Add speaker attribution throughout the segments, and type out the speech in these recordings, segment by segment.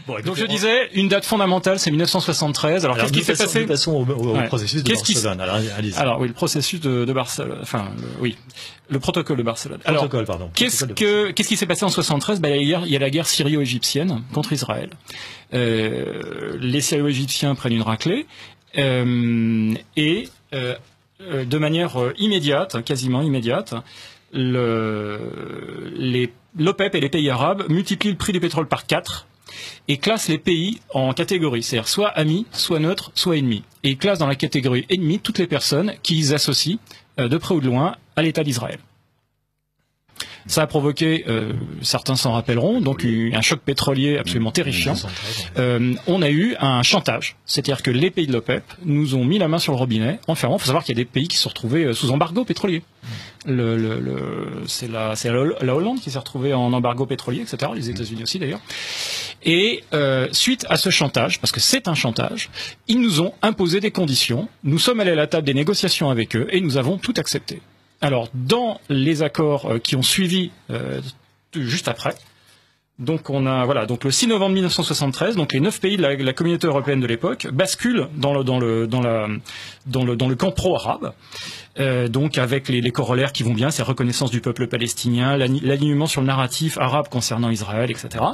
Speaker 1: Bon, donc je disais, une date fondamentale, c'est 1973. Alors qu'est-ce qui s'est passé?
Speaker 2: Passons au processus de Barcelone.
Speaker 1: Alors oui, le processus de Barcelone. Enfin, le protocole de Barcelone. Qu'est-ce qui s'est passé en 73? Il y a la guerre syrio-égyptienne contre Israël. Les Syrio-égyptiens prennent une raclée et de manière immédiate, quasiment immédiate, l'OPEP et les pays arabes multiplient le prix du pétrole par 4 et classent les pays en catégories, c'est-à-dire soit amis, soit neutres, soit ennemis. Et ils classent dans la catégorie ennemis toutes les personnes qu'ils associent, de près ou de loin, à l'État d'Israël. Ça a provoqué, certains s'en rappelleront, donc un choc pétrolier absolument terrifiant. On a eu un chantage, c'est-à-dire que les pays de l'OPEP nous ont mis la main sur le robinet en fermant. Il faut savoir qu'il y a des pays qui se sont retrouvés sous embargo pétrolier. C'est la Hollande qui s'est retrouvée en embargo pétrolier, etc. Les États-Unis aussi d'ailleurs. Et suite à ce chantage, parce que c'est un chantage, ils nous ont imposé des conditions. Nous sommes allés à la table des négociations avec eux et nous avons tout accepté. Alors, dans les accords qui ont suivi juste après, donc on a donc le 6 novembre 1973, donc les 9 pays de la communauté européenne de l'époque basculent dans le camp pro-arabe. Donc avec les corollaires qui vont bien, c'est reconnaissance du peuple palestinien, l'alignement sur le narratif arabe concernant Israël, etc.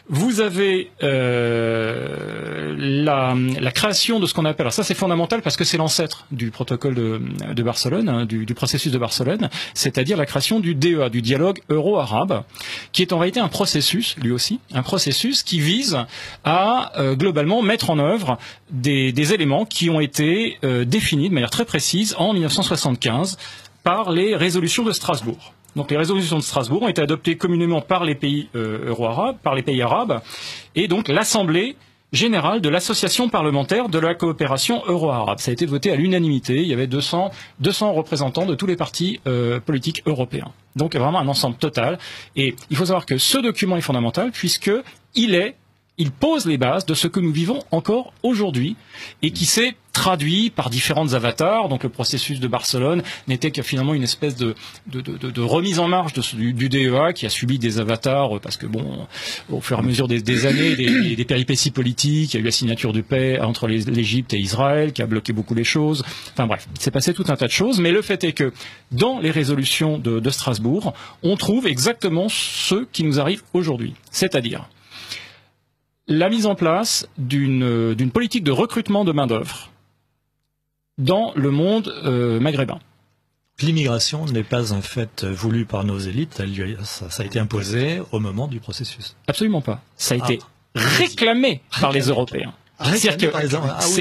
Speaker 1: Vous avez la création de ce qu'on appelle, alors ça c'est fondamental parce que c'est l'ancêtre du protocole de Barcelone, hein, du processus de Barcelone, c'est-à-dire la création du DEA, du dialogue euro-arabe, qui est en réalité un processus, lui aussi, un processus qui vise à globalement mettre en œuvre des éléments qui ont été définis de manière très précise en 1975 par les résolutions de Strasbourg. Donc les résolutions de Strasbourg ont été adoptées communément par les pays euro-arabes, par les pays arabes, et donc l'Assemblée générale de l'Association parlementaire de la coopération euro-arabe. Ça a été voté à l'unanimité, il y avait 200 représentants de tous les partis politiques européens. Donc vraiment un ensemble total, et il faut savoir que ce document est fondamental puisque il pose les bases de ce que nous vivons encore aujourd'hui et qui s'est traduit par différentes avatars. Donc le processus de Barcelone n'était que finalement une espèce de remise en marche du DEA qui a subi des avatars parce que au fur et à mesure des années, des péripéties politiques, il y a eu la signature de paix entre l'Égypte et Israël qui a bloqué beaucoup les choses. Enfin bref, il s'est passé tout un tas de choses, mais le fait est que dans les résolutions de Strasbourg, on trouve exactement ce qui nous arrive aujourd'hui. C'est-à-dire la mise en place d'une politique de recrutement de main-d'œuvre dans le monde maghrébin.
Speaker 2: L'immigration n'est pas un fait voulu par nos élites, ça a été imposé au moment du processus.
Speaker 1: Absolument pas. Ça a été réclamé par les Européens. C'est-à-dire que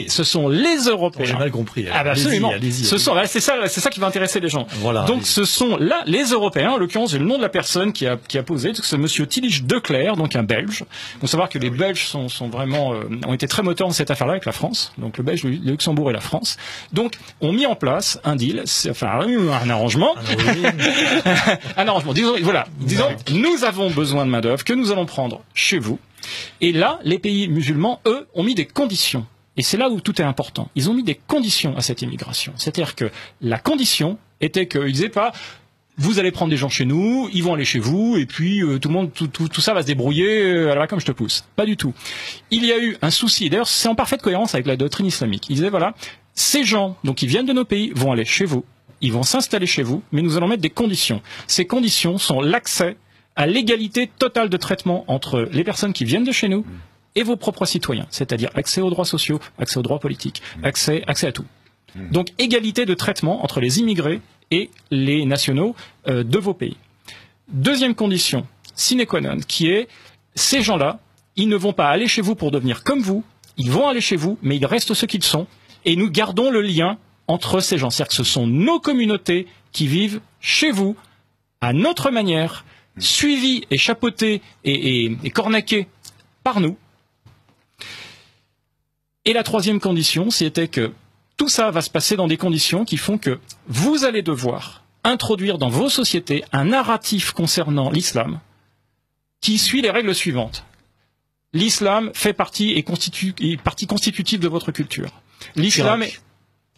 Speaker 1: ce sont les Européens.
Speaker 2: J'ai mal compris.
Speaker 1: Absolument. Allez-y. C'est ça qui va intéresser les gens. Voilà, donc ce sont là les Européens. En l'occurrence, j'ai le nom de la personne qui a posé. C'est Monsieur Tillich de Clercq, donc un Belge. Il faut savoir que les Belges sont vraiment ont été très moteurs dans cette affaire-là avec la France. Donc le Belge, le Luxembourg et la France. Donc ont mis en place un deal, un arrangement. Un arrangement. Disons, nous avons besoin de main d'œuvre que nous allons prendre chez vous. Et là, les pays musulmans, eux, ont mis des conditions. Et c'est là où tout est important. Ils ont mis des conditions à cette immigration. C'est-à-dire que la condition était qu'ils disaient pas vous allez prendre des gens chez nous, ils vont aller chez vous, et puis tout ça va se débrouiller à la comme je te pousse. Pas du tout. Il y a eu un souci, d'ailleurs c'est en parfaite cohérence avec la doctrine islamique. Ils disaient voilà, ces gens, donc ils viennent de nos pays, vont aller chez vous, ils vont s'installer chez vous, mais nous allons mettre des conditions. Ces conditions sont l'accès à l'égalité totale de traitement entre les personnes qui viennent de chez nous et vos propres citoyens, c'est-à-dire accès aux droits sociaux, accès aux droits politiques, accès à tout. Donc égalité de traitement entre les immigrés et les nationaux de vos pays. Deuxième condition, sine qua non, qui est ces gens-là, ils ne vont pas aller chez vous pour devenir comme vous, ils vont aller chez vous, mais ils restent ce qu'ils sont, et nous gardons le lien entre ces gens. C'est-à-dire que ce sont nos communautés qui vivent chez vous, à notre manière, suivis et chapeautés et cornaqués par nous. Et la troisième condition, c'était que tout ça va se passer dans des conditions qui font que vous allez devoir introduire dans vos sociétés un narratif concernant l'islam qui suit les règles suivantes. L'islam fait partie constitutive de votre culture. L'islam est...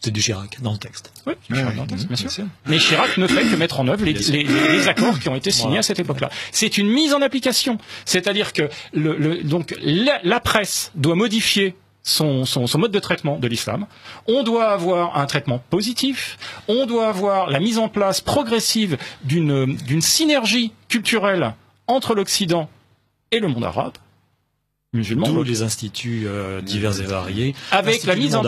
Speaker 2: C'est du Chirac dans le texte.
Speaker 1: Oui, c'est du Chirac dans le texte, bien sûr. Mais Chirac ne fait que mettre en œuvre les accords qui ont été signés à cette époque-là. C'est une mise en application. C'est-à-dire que donc la presse doit modifier son mode de traitement de l'islam. On doit avoir un traitement positif. On doit avoir la mise en place progressive d'une synergie culturelle entre l'Occident et le monde arabe. Musulmans,
Speaker 2: tous les instituts divers et variés,
Speaker 1: avec la mise en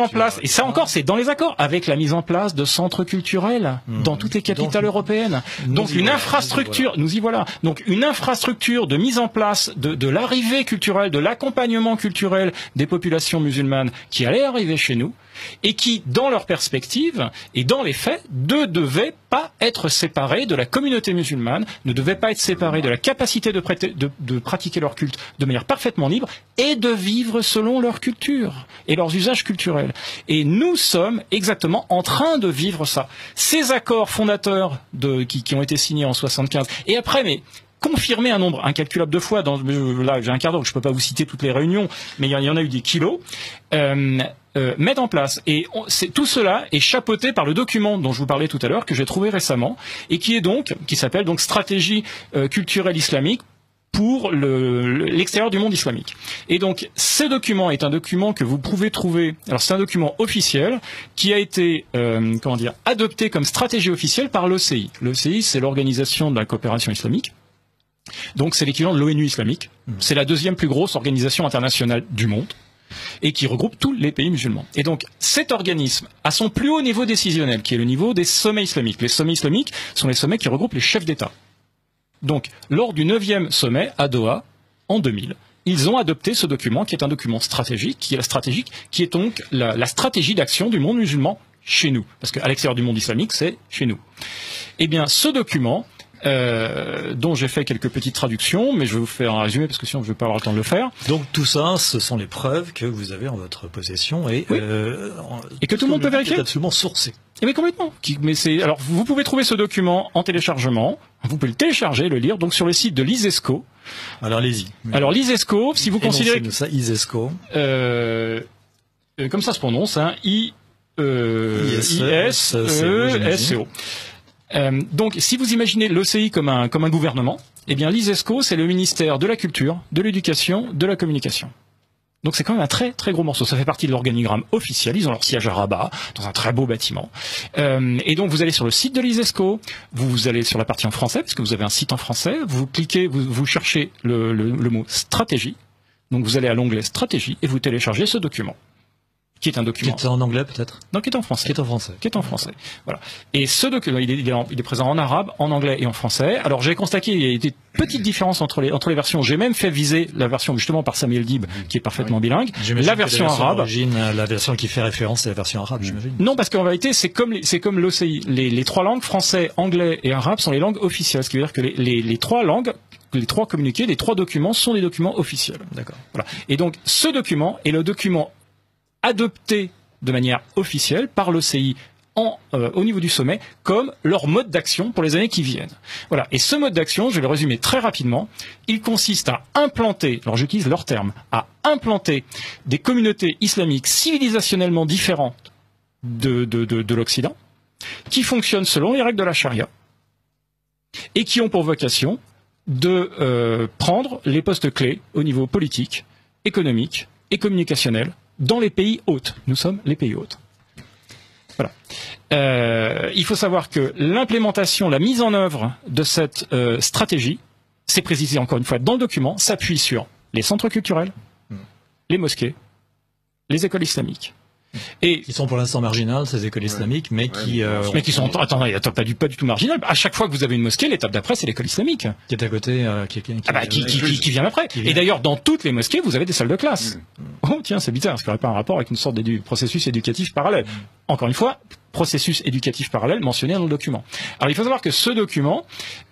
Speaker 1: place, et ça encore c'est dans les accords, avec la mise en place de centres culturels dans toutes les capitales européennes. Donc une infrastructure, nous y voilà. Donc une infrastructure de mise en place de l'arrivée culturelle, de l'accompagnement culturel des populations musulmanes qui allaient arriver chez nous et qui, dans leur perspective et dans les faits, ne devaient pas être séparés de la communauté musulmane, ne devaient pas être séparés de la capacité de pratiquer leur culte de manière parfaitement libre et de vivre selon leur culture et leurs usages culturels. Et nous sommes exactement en train de vivre ça. Ces accords fondateurs qui ont été signés en 75 et après, mais confirmé un nombre incalculable de fois, là j'ai un quart d'heure, je ne peux pas vous citer toutes les réunions, mais il y en a eu des kilos, mettre en place. Et tout cela est chapeauté par le document dont je vous parlais tout à l'heure, que j'ai trouvé récemment, et qui s'appelle donc Stratégie culturelle islamique pour l'extérieur du monde islamique. Et donc, ce document est un document que vous pouvez trouver. Alors, c'est un document officiel qui a été, adopté comme stratégie officielle par l'OCI. L'OCI, c'est l'Organisation de la coopération islamique. Donc, c'est l'équivalent de l'ONU islamique. C'est la deuxième plus grosse organisation internationale du monde et qui regroupe tous les pays musulmans. Et donc, cet organisme, à son plus haut niveau décisionnel, qui est le niveau des sommets islamiques. Les sommets islamiques sont les sommets qui regroupent les chefs d'État. Donc, lors du 9e sommet à Doha, en 2000, ils ont adopté ce document, qui est un document stratégique, qui est donc la stratégie d'action du monde musulman chez nous. Parce qu'à l'extérieur du monde islamique, c'est chez nous. Eh bien, ce document, dont j'ai fait quelques petites traductions, mais je vais vous faire un résumé parce que sinon je ne vais pas avoir le temps de le faire.
Speaker 2: Donc tout ça, ce sont les preuves que vous avez en votre possession et
Speaker 1: que tout le monde peut vérifier.
Speaker 2: Absolument sourcé.
Speaker 1: Et mais complètement. Alors vous pouvez trouver ce document en téléchargement. Vous pouvez le télécharger, le lire, donc sur le site de l'ISESCO.
Speaker 2: Alors allez-y.
Speaker 1: Alors l'ISESCO, si vous considérez
Speaker 2: que ça, ISESCO,
Speaker 1: comme ça se prononce, hein, ISESCO. Donc, si vous imaginez l'OCI comme un gouvernement, eh bien, l'ISESCO, c'est le ministère de la Culture, de l'Éducation, de la Communication. Donc, c'est quand même un très, très gros morceau. Ça fait partie de l'organigramme officiel. Ils ont leur siège à Rabat, dans un très beau bâtiment. Et donc, vous allez sur le site de l'ISESCO, vous allez sur la partie en français, parce que vous avez un site en français, vous cliquez, vous cherchez le mot stratégie. Donc, vous allez à l'onglet stratégie et vous téléchargez ce document. Qui est un document.
Speaker 2: Qui est en anglais peut-être?
Speaker 1: Non, qui est en français.
Speaker 2: Qui est en français.
Speaker 1: Voilà. Et ce document, il est présent en arabe, en anglais et en français. Alors j'ai constaté qu'il y a des petites différences entre les versions. J'ai même fait viser la version justement par Samuel Dib, qui est parfaitement bilingue.
Speaker 2: La version arabe. La version qui fait référence, c'est la version arabe, j'imagine.
Speaker 1: Non, parce qu'en réalité, c'est comme l'OCI. Les trois langues, français, anglais et arabe, sont les langues officielles. Ce qui veut dire que les trois langues, les trois communiqués, les trois documents sont des documents officiels.
Speaker 2: D'accord.
Speaker 1: Voilà. Et donc, ce document est le document adopté de manière officielle par l'OCI au niveau du sommet comme leur mode d'action pour les années qui viennent. Voilà. Et ce mode d'action, je vais le résumer très rapidement, il consiste à implanter, alors j'utilise leur terme, à implanter des communautés islamiques civilisationnellement différentes de l'Occident, qui fonctionnent selon les règles de la charia, et qui ont pour vocation de prendre les postes clés au niveau politique, économique et communicationnel dans les pays hôtes. Nous sommes les pays hôtes. Voilà. Il faut savoir que l'implémentation, la mise en œuvre de cette stratégie, c'est précisé encore une fois dans le document, s'appuie sur les centres culturels, les mosquées, les écoles islamiques.
Speaker 2: Et qui sont pour l'instant marginales, ces écoles islamiques, mais qui
Speaker 1: sont pas du tout marginales. À chaque fois que vous avez une mosquée, l'étape d'après, c'est l'école islamique.
Speaker 2: Qui est à côté,
Speaker 1: qui vient après. Et d'ailleurs, dans toutes les mosquées, vous avez des salles de classe. Oh, tiens, c'est bizarre, parce qu'il n'y aurait pas un rapport avec une sorte de processus éducatif parallèle. Encore une fois, processus éducatif parallèle mentionné dans le document. Alors, il faut savoir que ce document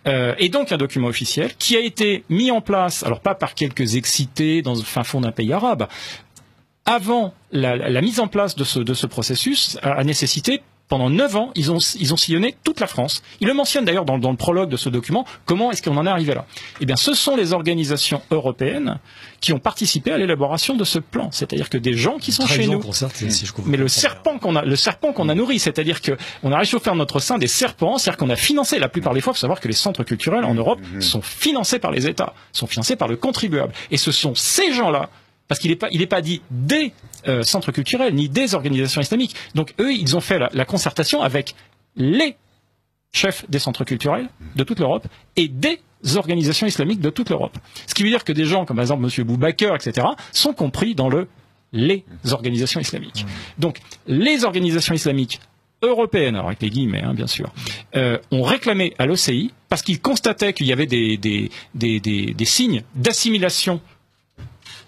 Speaker 1: est donc un document officiel qui a été mis en place, alors pas par quelques excités dans le fin fond d'un pays arabe. Avant la mise en place de ce processus a nécessité pendant 9 ans, ils ont sillonné toute la France. Ils le mentionnent d'ailleurs dans le prologue de ce document. Comment est-ce qu'on en est arrivé là? Eh bien, ce sont les organisations européennes qui ont participé à l'élaboration de ce plan. C'est-à-dire que des gens qui sont chez nous. Mais le serpent qu'on a nourri, c'est-à-dire que on a réchauffé en notre sein des serpents, c'est-à-dire qu'on a financé la plupart des fois. Il faut savoir que les centres culturels en Europe sont financés par les États, sont financés par le contribuable. Et ce sont ces gens-là, parce qu'il n'est pas dit des centres culturels ni des organisations islamiques. Donc eux, ils ont fait la concertation avec les chefs des centres culturels de toute l'Europe et des organisations islamiques de toute l'Europe. Ce qui veut dire que des gens comme par exemple M. Boubaker, etc., sont compris dans les organisations islamiques. Donc les organisations islamiques européennes, alors avec les guillemets bien sûr, ont réclamé à l'OCI parce qu'ils constataient qu'il y avait des signes d'assimilation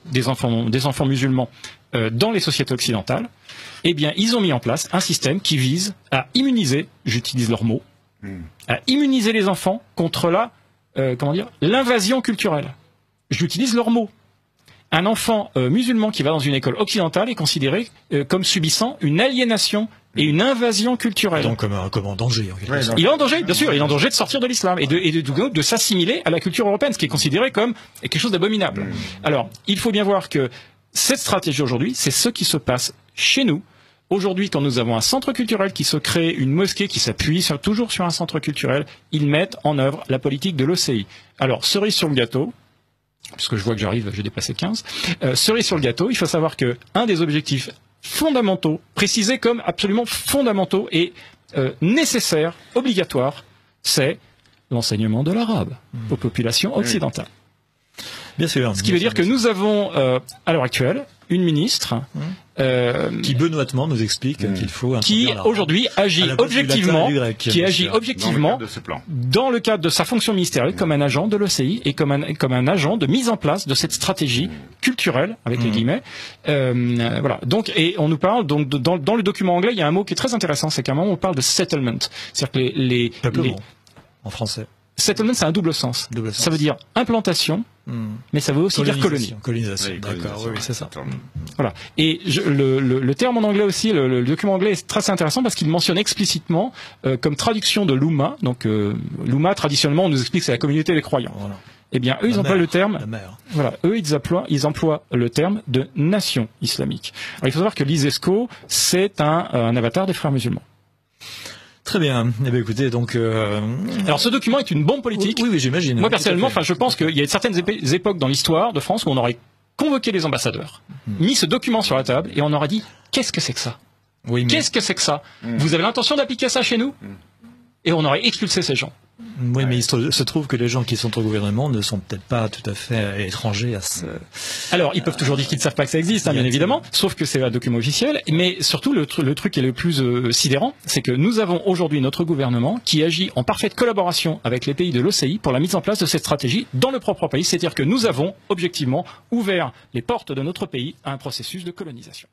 Speaker 1: des enfants musulmans dans les sociétés occidentales. Eh bien, ils ont mis en place un système qui vise à immuniser, j'utilise leurs mots, à immuniser les enfants contre l'invasion culturelle. J'utilise leurs mots. Un enfant musulman qui va dans une école occidentale est considéré comme subissant une aliénation et une invasion culturelle.
Speaker 2: Donc comme en danger.
Speaker 1: Il est en danger, bien sûr. Il est en danger de sortir de l'islam et de s'assimiler à la culture européenne, ce qui est considéré comme quelque chose d'abominable. Alors, il faut bien voir que cette stratégie aujourd'hui, c'est ce qui se passe chez nous. Aujourd'hui, quand nous avons un centre culturel qui se crée, une mosquée qui s'appuie toujours sur un centre culturel, ils mettent en œuvre la politique de l'OCI. Alors, cerise sur le gâteau, puisque je vois que j'arrive, j'ai dépassé 15, cerise sur le gâteau, il faut savoir que un des objectifs fondamentaux, précisés comme absolument fondamentaux et nécessaires, obligatoires, c'est l'enseignement de l'arabe aux populations occidentales.
Speaker 2: Bien sûr.
Speaker 1: Ce qui veut dire que nous avons, à l'heure actuelle, une ministre
Speaker 2: qui benoîtement nous explique qu'il faut
Speaker 1: qui aujourd'hui agit objectivement, dans le cadre de sa fonction ministérielle comme un agent de l'OCI et comme un agent de mise en place de cette stratégie culturelle avec les guillemets. Voilà. Donc et on nous parle donc dans le document anglais, il y a un mot qui est très intéressant, c'est qu'à un moment on parle de settlement, c'est-à-dire que les
Speaker 2: en français.
Speaker 1: Settlement, c'est un double sens. Ça veut dire implantation, mais ça veut aussi dire colonie.
Speaker 2: Colonisation, d'accord, oui, c'est ça.
Speaker 1: Voilà. Et le terme en anglais aussi, le document anglais est très intéressant parce qu'il mentionne explicitement comme traduction de l'Oumma. Donc l'Oumma, traditionnellement, on nous explique que c'est la communauté des croyants. Voilà. Eh bien, eux, ils emploient le terme. Voilà, eux, ils emploient le terme de nation islamique. Alors, il faut savoir que l'ISESCO, c'est un avatar des frères musulmans.
Speaker 2: Très bien. Eh bien, écoutez, donc.
Speaker 1: Alors, ce document est une bombe politique.
Speaker 2: Oui, j'imagine.
Speaker 1: Moi, personnellement, je pense qu'il y a certaines époques dans l'histoire de France où on aurait convoqué les ambassadeurs, mis ce document sur la table et on aurait dit qu'est-ce que c'est que ça? Oui, qu'est-ce que c'est que ça? Vous avez l'intention d'appliquer ça chez nous? Et on aurait expulsé ces gens.
Speaker 2: Oui, mais il se trouve que les gens qui sont au gouvernement ne sont peut-être pas tout à fait étrangers à ce...
Speaker 1: Alors, ils peuvent toujours dire qu'ils ne savent pas que ça existe, bien évidemment, sauf que c'est un document officiel. Mais surtout, le truc qui est le plus sidérant, c'est que nous avons aujourd'hui notre gouvernement qui agit en parfaite collaboration avec les pays de l'OCI pour la mise en place de cette stratégie dans le propre pays. C'est-à-dire que nous avons, objectivement, ouvert les portes de notre pays à un processus de colonisation.